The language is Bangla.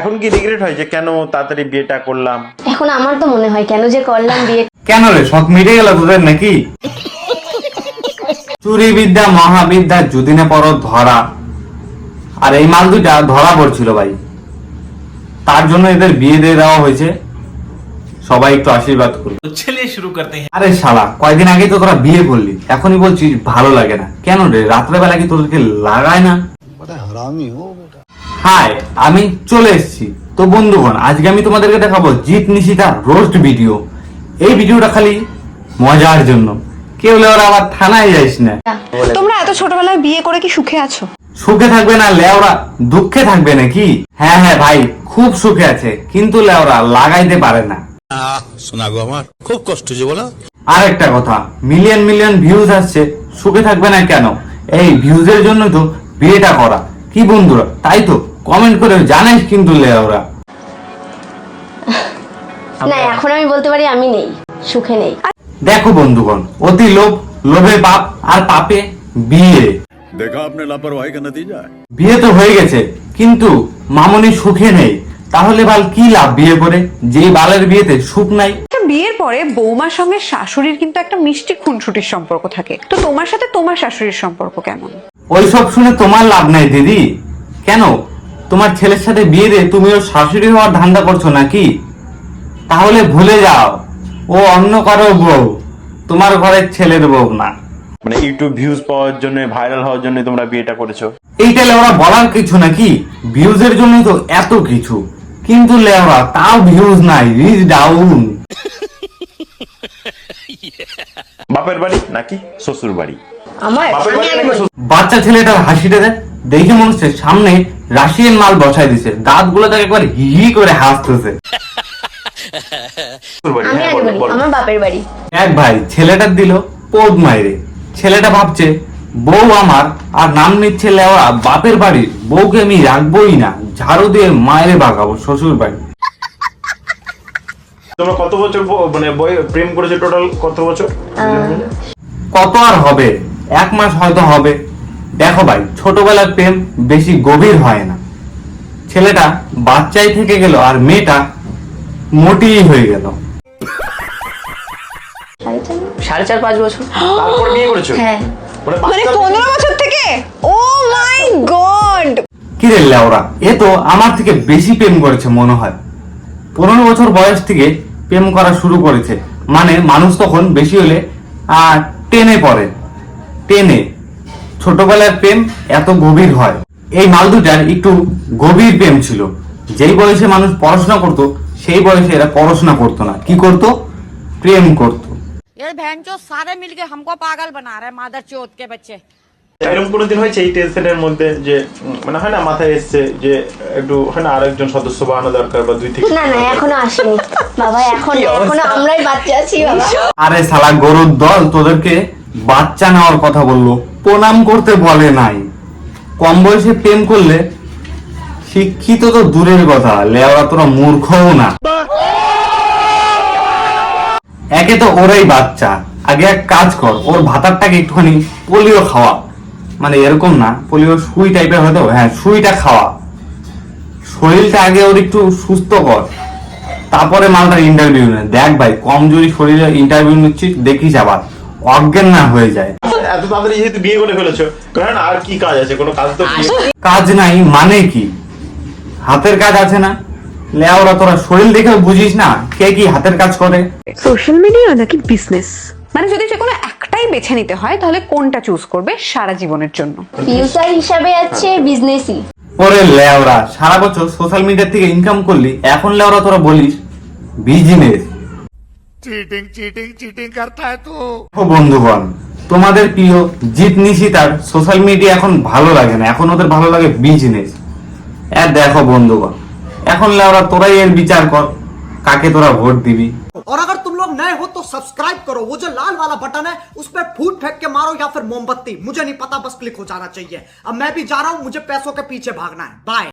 এখন কি রিগ্রেট হয় যে কেন তাড়াতাড়ি বিয়েটা করলাম? এখন আমার তো মনে হয় কেন যে করলাম বিয়ে। কেন রে, শখ মিটে গেল তোদের নাকি? চুরি বিদ্যা মহাবিদ্যা যদি না পড়ো ধরা। আর এই মাল দুইটা ধরা পড়ছিল ভাই, তার জন্য এদের বিয়ে দিয়ে দেওয়া হয়েছে। সবাই একটু আশীর্বাদ করুন। चलिए शुरू करते हैं। আরে শালা, কয়দিন আগে তো তোরা বিয়ে করলি, এখনই বলছিস ভালো লাগে না। কেন রে, রাত্রেবেলা কি তোদেরকে লাগায় না? হাই, আমি চলে এসেছি। তো বন্ধুগণ, আজকে আমি তোমাদেরকে দেখাবো জিৎ নিশিতার রোস্ট ভিডিও। এই ভিডিওটা খালি মজার জন্য, কেউ লেওরা আবার থানায় যাইস না। তোমরা এত ছোটবেলায় বিয়ে করে কি সুখে আছো? সুখে থাকবে না লেওরা, দুঃখে থাকবে নাকি? হ্যাঁ হ্যাঁ ভাই, খুব সুখে আছে, কিন্তু লেওরা লাগাইতে পারে না। শোনা গো, আমার খুব কষ্ট যে বলো। আর একটা কথা, মিলিয়ন মিলিয়ন ভিউজ আসছে, সুখে থাকবে না কেন? এই ভিউজের জন্য তো বিয়েটা করা। কি বন্ধুরা, তাই তো কমেন্ট করে জানাইস কিন্তু লেওরা। না, এখন আমি বলতে পারি আমি নেই, সুখে নেই। দেখো বন্ধুগণ, অতি লোভ, লোভে পাপ, আর পাপে বিয়ে। দেখা আপনি লাপরওয়াহি কা নতিজা। বিয়ে তো হয়ে গেছে, কিন্তু মামনি সুখে নেই। তাহলে বাল কি লাভ বিয়ে করে, যে বালের বিয়েতে সুখ নাই? বিয়ের পরে বৌমার সঙ্গে শাশুড়ির কিন্তু একটা মিষ্টি খুনসুটির সম্পর্ক থাকে। তো তোমার সাথে তোমার শাশুড়ির সম্পর্ক কেমন? ওইসব শুনে তোমার লাভ নাই দিদি। কেন, তোমার ছেলের সাথে বিয়ে দিয়ে তুমিও শাশুড়ি হওয়ার ধান্দা করছো নাকি? তাহলে ভুলে যাও, ও অন্য কারো বউ, তোমার ঘরের ছেলের বউ না। মানে ইউটিউব ভিউজ পাওয়ার জন্য, ভাইরাল হওয়ার জন্য তোমরা বিয়েটা করেছো? এইটা লেওরা বলার কিছু নাকি? ভিউজের জন্য তো এত কিছু, কিন্তু লেওরা তাও ভিউজ নাই, রিচ ডাউন। বাপের বাড়ি নাকি শ্বশুর বাড়ি? আমার বাপের বাড়ি নাকি শ্বশুর? বাচ্চা ছেলেটার হাসিটা দেখে মনে হচ্ছে সামনে রাশিয়ান মাল বসাই দিছে, দাঁত গুলো তাকে একবার হি করে হাসতেছে। বাড়ি? আমি হ্যাঁ, আগে বলো, বলি, বলো। আমার বাপের বাড়ি। এক ভাই ছেলেটার দিল পোদ মাইরে। ছেলেটা ভাবছে বউ আমার, আর নাম নিচ্ছে লেওয়া বাপের বাড়ি। বউকে আমি রাখবোই না, ঝাড়ু দিয়ে মায়েরে ভাগাবো শ্বশুর বাড়ি। তোমরা কত বছর মানে প্রেম করেছো? টোটাল কত বছর? কত আর হবে, 1 মাস হয়তো হবে। দেখো ভাই, ছোটবেলার প্রেম বেশি গভীর হয় না। ছেলেটা বাচ্চাই থেকে গেল, আর মেয়েটা মোটিই হয়ে গেল। 4.5 বছর। তারপর বিয়ে করেছো? হ্যাঁ। মানে মানে বাচ্চা 15 বছর থেকে? ও মাই গড! কি রে লেওরা, এ তো আমার থেকে বেশি প্রেম করেছে মনে হয়। 15 বছর বয়স থেকে প্রেম করা শুরু করেছে। মানে মানুষ তখন বেশি হলে 10-এ পড়ে। 10-এ ছোটবেলার প্রেম এত গভীর হয়। এই মাল দুটার একটু গভীর প্রেম ছিল। যেই বয়সে মানুষ পড়াশোনা করতো, সেই বয়সে এরা পড়াশোনা করতো না। কি করতো? প্রেম করতো। ये भैंचो सारे मिलके हमको पागल बना रहे हैं मादर चौथ के बच्चे। এরকম কোনোদিন হয়েছে এই টেনশনের মধ্যে যে মানে হয় না মাথায় এসছে যে একটু হয় না আরেকজন সদস্য বানানো দরকার, বা 2 থেকে? না না, এখনো আসেনি বাবা, এখনো আমরাই বাচ্চা আছি বাবা। আরে শালা গরুর দল, তোদেরকে বাচ্চা নেওয়ার কথা বললো, প্রণাম করতে বলে নাই। কম বয়সে প্রেম করলে শিক্ষিত তো দূরের কথা, লেওরা তোরা মূর্খও না। একে তো ওরাই বাচ্চা। আগে এক কাজ কর, ওর ভাতারটাকে একটুখানি পোলিও খাওয়া। মানে এরকম না, পোলিও সুই টাইপের হয়তো, হ্যাঁ সুইটা খাওয়া। শরীরটা আগে ওর একটু সুস্থ কর, তারপরে মালটার ইন্টারভিউ নে। দেখ ভাই, কমজোরি শরীরে ইন্টারভিউ নিচ্ছিস, দেখিস আবার অজ্ঞান না হয়ে যায়। এত তাড়াতাড়ি যেহেতু বিয়ে করে ফেলেছো, কারণ আর কি কাজ আছে? কোনো কাজ তো কাজ নাই মানে কি? হাতের কাজ আছে না? লেওরা তোরা শরীর দেখে বুঝিস না কে কি হাতের কাজ করে? সোশ্যাল মিডিয়া নাকি বিজনেস? মানে যদি যে কোনো একটাই বেছে নিতে হয়, তাহলে কোনটা চুজ করবে সারা জীবনের জন্য? ফিউচার হিসাবে আছে বিজনেসই। ওরে লেওরা, সারা বছর সোশ্যাল মিডিয়া থেকে ইনকাম করলি, এখন লেওরা তোরা বলিস বিজনেস। চিটিং চিটিং চিটিং করতা হ্যায় তু। ও বন্ধুগণ, তোমাদের প্রিয় জিৎ নিশিতার সোশ্যাল মিডিয়া এখন ভালো লাগে না, এখন ওদের ভালো লাগে বিজনেস। দেখো বন্ধুগণ, এখন লেওরা তোরাই এর বিচার কর, কাকে তোরা ভোট দিবি। और अगर तुम लोग नए हो तो सब्सक्राइब करो, वो जो लाल वाला बटन है उस पर फूट फेंक के मारो या फिर मोमबत्ती, मुझे नहीं पता, बस क्लिक हो जाना चाहिए। अब मैं भी जा रहा हूं, मुझे पैसों के पीछे भागना है। बाय।